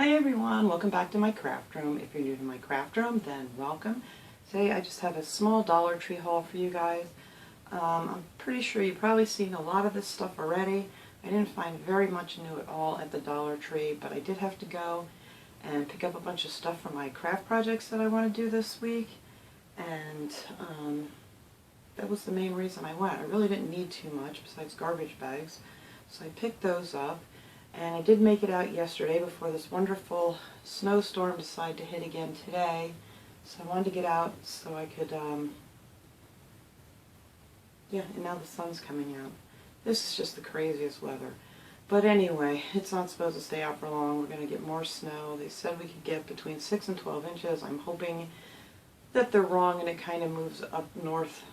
Hi everyone, welcome back to my craft room. If you're new to my craft room, then welcome. Today I just have a small Dollar Tree haul for you guys. I'm pretty sure you've probably seen a lot of this stuff already. I didn't find very much new at all at the Dollar Tree, but I did have to go and pick up a bunch of stuff for my craft projects that I want to do this week. And that was the main reason I went. I really didn't need too much besides garbage bags. So I picked those up. And I did make it out yesterday before this wonderful snowstorm decided to hit again today. So I wanted to get out so I could, yeah, and now the sun's coming out. This is just the craziest weather. But anyway, it's not supposed to stay out for long. We're going to get more snow. They said we could get between 6 and 12 inches. I'm hoping that they're wrong and it kind of moves up north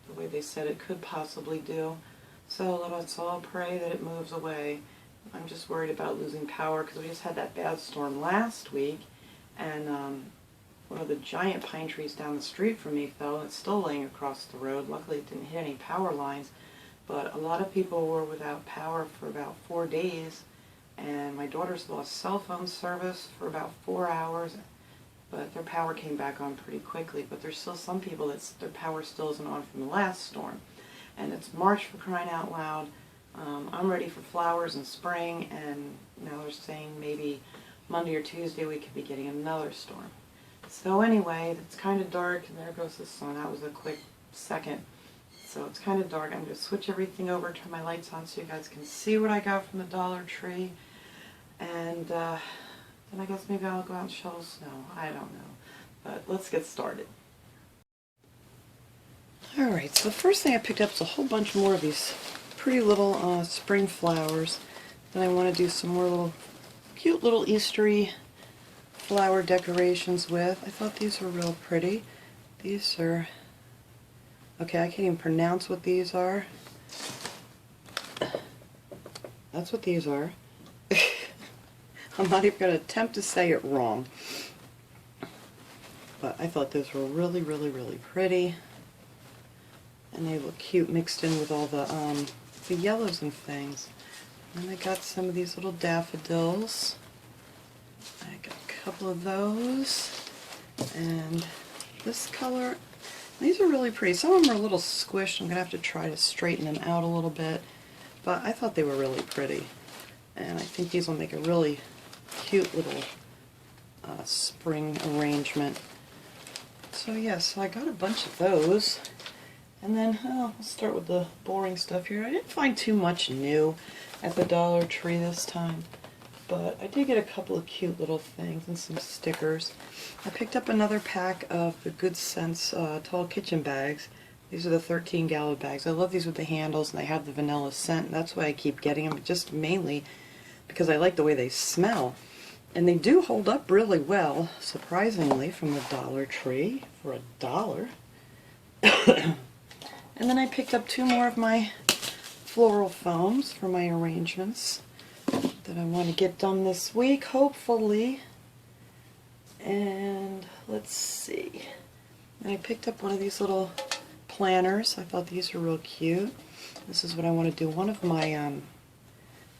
the way they said it could possibly do. So let us all pray that it moves away. I'm just worried about losing power because we just had that bad storm last week, and one of the giant pine trees down the street from me fell, and it's still laying across the road. Luckily it didn't hit any power lines, but a lot of people were without power for about 4 days, and my daughter's lost cell phone service for about 4 hours, but their power came back on pretty quickly. But there's still some people that their power still isn't on from the last storm, and it's March, for crying out loud. I'm ready for flowers in spring, and now they're saying maybe Monday or Tuesday we could be getting another storm. So anyway, it's kind of dark, and there goes the sun. That was a quick second. So it's kind of dark. I'm going to switch everything over, turn my lights on so you guys can see what I got from the Dollar Tree. And then I guess maybe I'll go out and shovel snow. I don't know. But let's get started. Alright, so the first thing I picked up is a whole bunch more of these pretty little spring flowers. Then I want to do some more little cute little Eastery flower decorations with. I thought these were real pretty. These are, okay, I can't even pronounce what these are. That's what these are. I'm not even going to attempt to say it wrong. But I thought those were really, really, really pretty. And they look cute mixed in with all the yellows and things. And I got some of these little daffodils. I got a couple of those. And this color, these are really pretty. Some of them are a little squished. I'm going to have to try to straighten them out a little bit. But I thought they were really pretty. And I think these will make a really cute little spring arrangement. So yes, so I got a bunch of those. And then, I'll start with the boring stuff here. I didn't find too much new at the Dollar Tree this time, but I did get a couple of cute little things and some stickers. I picked up another pack of the Good Sense tall kitchen bags. These are the 13-gallon bags. I love these with the handles, and they have the vanilla scent, and that's why I keep getting them, just mainly because I like the way they smell. And they do hold up really well, surprisingly, from the Dollar Tree for $1. And then I picked up 2 more of my floral foams for my arrangements that I want to get done this week, hopefully. And let's see. And I picked up one of these little planners. I thought these were real cute. This is what I want to do one of my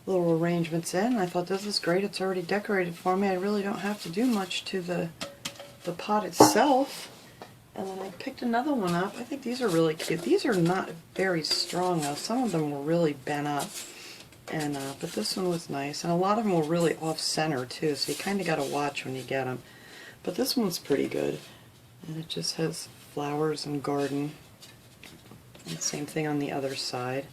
little arrangements in. I thought this is great. It's already decorated for me. I really don't have to do much to the pot itself. And then I picked another one up. I think these are really cute. These are not very strong though. Some of them were really bent up. And but this one was nice. And a lot of them were really off-center too, so you kind of got to watch when you get them. But this one's pretty good. And it just has flowers and garden. And same thing on the other side.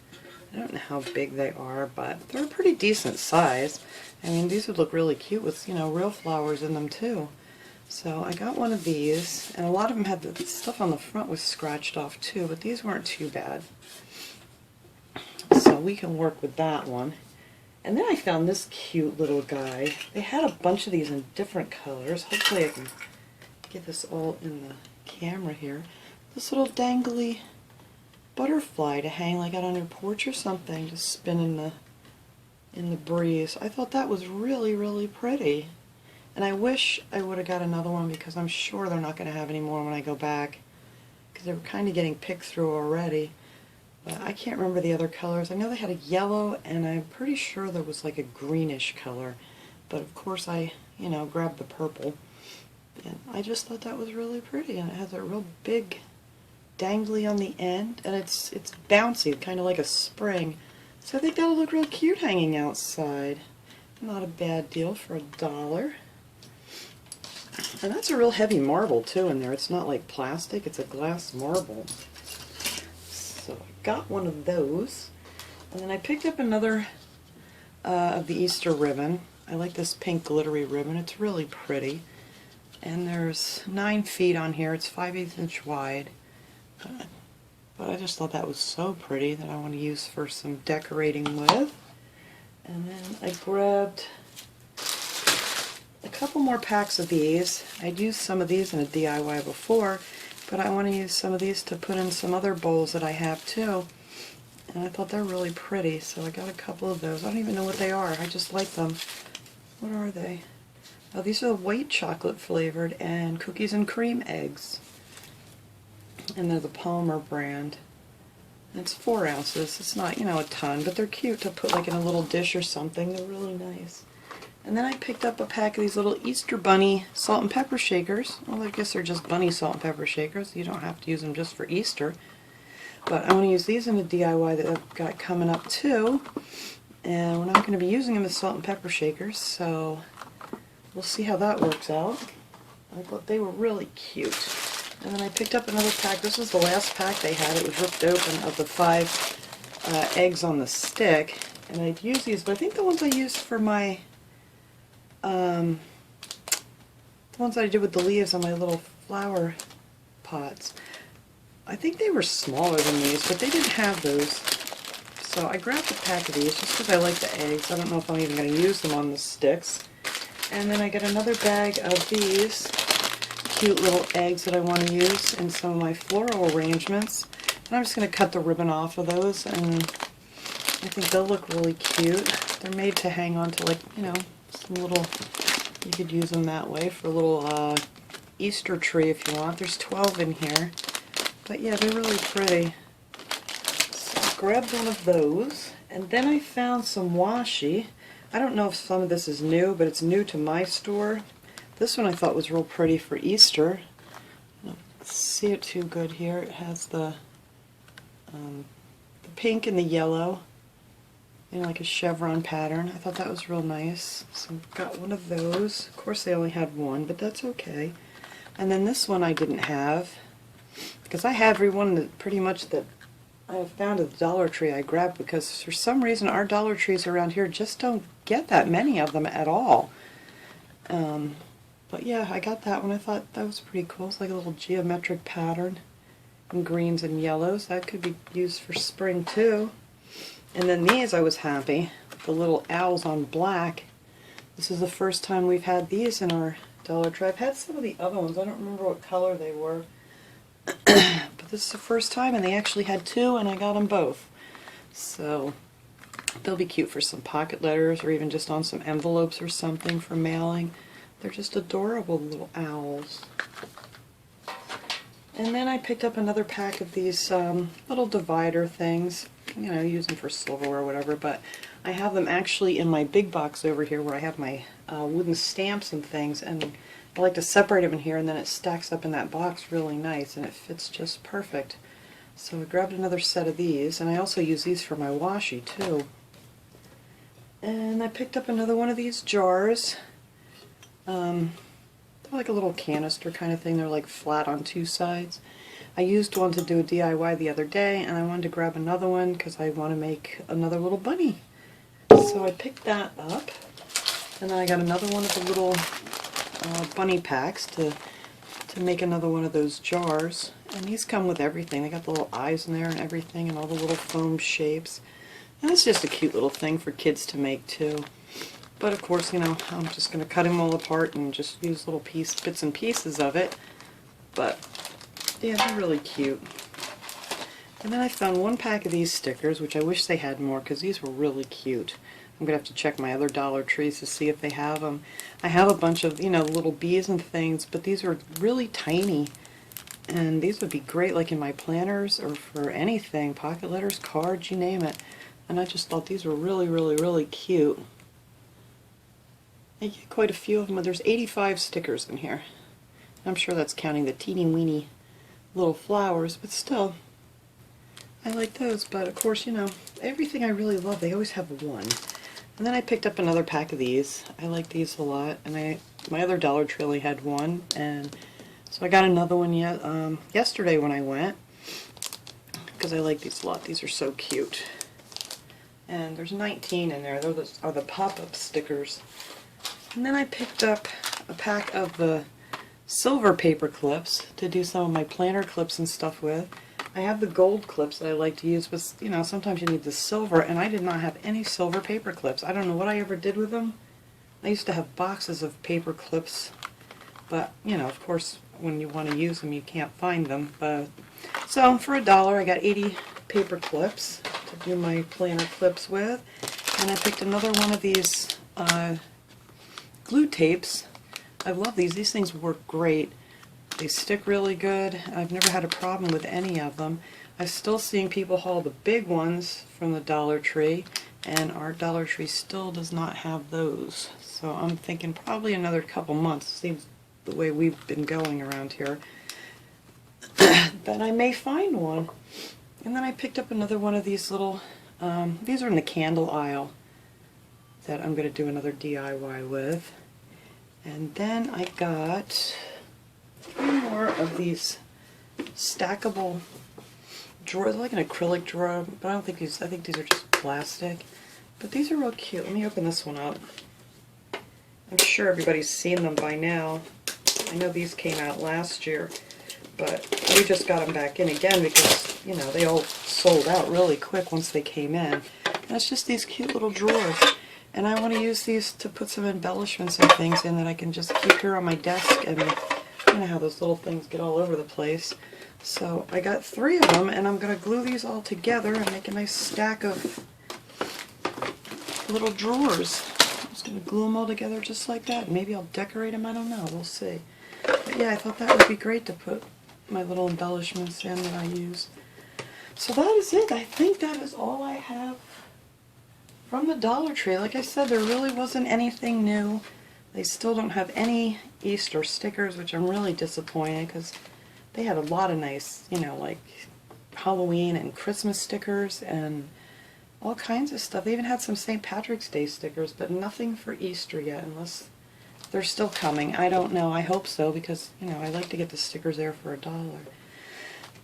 I don't know how big they are, but they're a pretty decent size. I mean, these would look really cute with, you know, real flowers in them too. So I got one of these, and a lot of them had the stuff on the front was scratched off too, but these weren't too bad. So we can work with that one. And then I found this cute little guy. They had a bunch of these in different colors. Hopefully I can get this all in the camera here. This little dangly butterfly to hang like out on your porch or something, just spin in the breeze. I thought that was really, really pretty. And I wish I would have got another one because I'm sure they're not going to have any more when I go back, because they were kind of getting picked through already. But I can't remember the other colors. I know they had a yellow, and I'm pretty sure there was like a greenish color. But of course I you know, grab the purple. And I just thought that was really pretty, and it has a real big dangly on the end, and it's bouncy, kind of like a spring. So I think that'll look real cute hanging outside. Not a bad deal for $1. And that's a real heavy marble too in there. It's not like plastic, it's a glass marble. So I got one of those. And then I picked up another of the Easter ribbon. I like this pink glittery ribbon. It's really pretty. And there's 9 feet on here. It's 5/8 inch wide. But I just thought that was so pretty that I want to use for some decorating with. And then I grabbed a couple more packs of these. I'd used some of these in a DIY before, but I want to use some of these to put in some other bowls that I have too. And I thought they're really pretty, so I got a couple of those. I don't even know what they are. I just like them. What are they? Oh, these are white chocolate flavored and cookies and cream eggs. And they're the Palmer brand. And it's 4 ounces. It's not, you know, a ton, but they're cute to put like in a little dish or something. They're really nice. And then I picked up a pack of these little Easter Bunny salt and pepper shakers. Well, I guess they're just bunny salt and pepper shakers. You don't have to use them just for Easter. But I want to use these in a DIY that I've got coming up too. And we're not going to be using them as salt and pepper shakers, so we'll see how that works out. I thought they were really cute. And then I picked up another pack. This was the last pack they had. It was ripped open of the 5 eggs on the stick. And I'd use these, but I think the ones I used for my, the ones I did with the leaves on my little flower pots, I think they were smaller than these, but they didn't have those. So I grabbed a pack of these just because I like the eggs. I don't know if I'm even going to use them on the sticks. And then I got another bag of these cute little eggs that I want to use in some of my floral arrangements. And I'm just going to cut the ribbon off of those, and I think they'll look really cute. They're made to hang on to, like, you know, some little, you could use them that way for a little Easter tree if you want. There's 12 in here. But yeah, they're really pretty. So I grabbed one of those, and then I found some washi. I don't know if some of this is new, but it's new to my store. This one I thought was real pretty for Easter. I don't see it too good here. It has the pink and the yellow, you know, like a chevron pattern. I thought that was real nice. So I got one of those. Of course they only had one, but that's okay. And then this one I didn't have, because I have every one that pretty much that I have found at the Dollar Tree I grabbed, because for some reason our Dollar Trees around here just don't get that many of them at all. But yeah, I got that one. I thought that was pretty cool. It's like a little geometric pattern in greens and yellows. That could be used for spring too. And then these, I was happy. The little owls on black. This is the first time we've had these in our Dollar Tree. I've had some of the other ones. I don't remember what color they were. But this is the first time, and they actually had 2, and I got them both. So they'll be cute for some pocket letters, or even just on some envelopes or something for mailing. They're just adorable little owls. And then I picked up another pack of these little divider things. You know, use them for silverware or whatever, but I have them actually in my big box over here where I have my wooden stamps and things, and I like to separate them in here, and then it stacks up in that box really nice, and it fits just perfect. So I grabbed another set of these, and I also use these for my washi too. And I picked up another one of these jars. They're like a little canister kind of thing. They're like flat on 2 sides. I used one to do a DIY the other day, and I wanted to grab another one because I want to make another little bunny. So I picked that up, and then I got another one of the little bunny packs to make another one of those jars. And these come with everything. They got the little eyes in there and everything, and all the little foam shapes. And it's just a cute little thing for kids to make too. But of course, you know, I'm just going to cut them all apart and just use little bits and pieces of it. But yeah, they're really cute. And then I found one pack of these stickers, which I wish they had more, because these were really cute. I'm going to have to check my other Dollar Trees to see if they have them. I have a bunch of, you know, little bees and things, but these are really tiny. And these would be great like in my planners or for anything, pocket letters, cards, you name it. And I just thought these were really, really, really cute. I get quite a few of them. There's 85 stickers in here. I'm sure that's counting the teeny weeny little flowers, but still, I like those. But of course, you know, everything I really love, they always have one. And then I picked up another pack of these. I like these a lot, and my other Dollar Tree only had one, and so I got another one yesterday when I went, because I like these a lot. These are so cute. And there's 19 in there. Those are the pop-up stickers. And then I picked up a pack of the silver paper clips to do some of my planner clips and stuff with. I have the gold clips that I like to use, but you know, sometimes you need the silver, and I did not have any silver paper clips. I don't know what I ever did with them. I used to have boxes of paper clips, but you know, of course, when you want to use them, you can't find them. So for $1, I got 80 paper clips to do my planner clips with, and I picked another one of these glue tapes. I love these. These things work great. They stick really good. I've never had a problem with any of them. I'm still seeing people haul the big ones from the Dollar Tree, and our Dollar Tree still does not have those. So I'm thinking probably another couple months, seems the way we've been going around here, that I may find one. And then I picked up another one of these little, these are in the candle aisle, that I'm going to do another DIY with. And then I got 3 more of these stackable drawers, like an acrylic drawer, but I think these are just plastic. But these are real cute. Let me open this one up. I'm sure everybody's seen them by now. I know these came out last year, but we just got them back in again because, you know, they all sold out really quick once they came in. And it's just these cute little drawers. And I want to use these to put some embellishments and things in that I can just keep here on my desk, and you know how those little things get all over the place. So I got 3 of them, and I'm going to glue these all together and make a nice stack of little drawers. I'm just going to glue them all together just like that. Maybe I'll decorate them, I don't know, we'll see. But yeah, I thought that would be great to put my little embellishments in that I use. So that is it. I think that is all I have from the Dollar Tree. Like I said, there really wasn't anything new. They still don't have any Easter stickers, which I'm really disappointed because they had a lot of nice, you know, like Halloween and Christmas stickers and all kinds of stuff. They even had some St. Patrick's Day stickers, but nothing for Easter yet, unless they're still coming. I don't know. I hope so, because, you know, I like to get the stickers there for $1.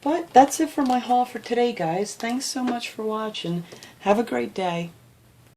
But that's it for my haul for today, guys. Thanks so much for watching. Have a great day.